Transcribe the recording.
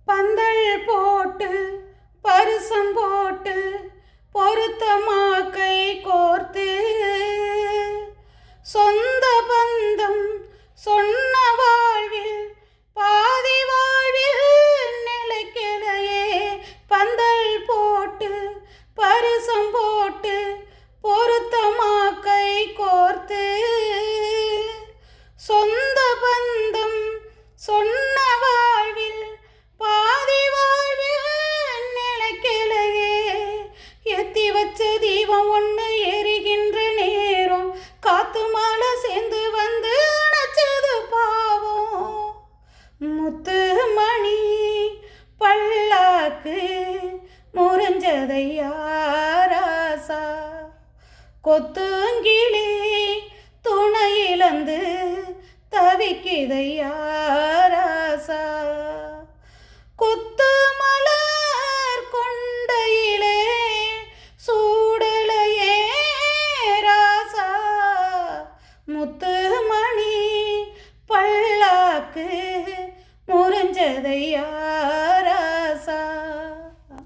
பந்தல் போட்டு பரிசம் போட்டு பொருத்தமா கை கோர்த்து சொந்த பந்தம் சொன்ன வாழ்வில் பாதி வாழ்வில் நிலைக்கிளையே. பந்தல் போட்டு பரிசம் போட்டு பொருத்தமா கை கோர்த்து சொந்த பந்தம் சொன்ன வாழ்வில் பாதி வாழ்வில் நிலைக்கிளையே. எத்தி வச்ச தீபம் ஒன்று எரிகின்ற நேரம் காத்து மாலை சேர்ந்து வந்து அணைச்சது பாவம். முத்து மணி பல்லாக்கு முறிஞ்சதையா ராசா, கொத்துங்கிளி துணை இழந்து தவிக்குதையா ராசா. கொத்து மலர் கொண்டையிலே சூடலையே ராசா, முத்து மணி பல்லாக்கு முறிஞ்சதையா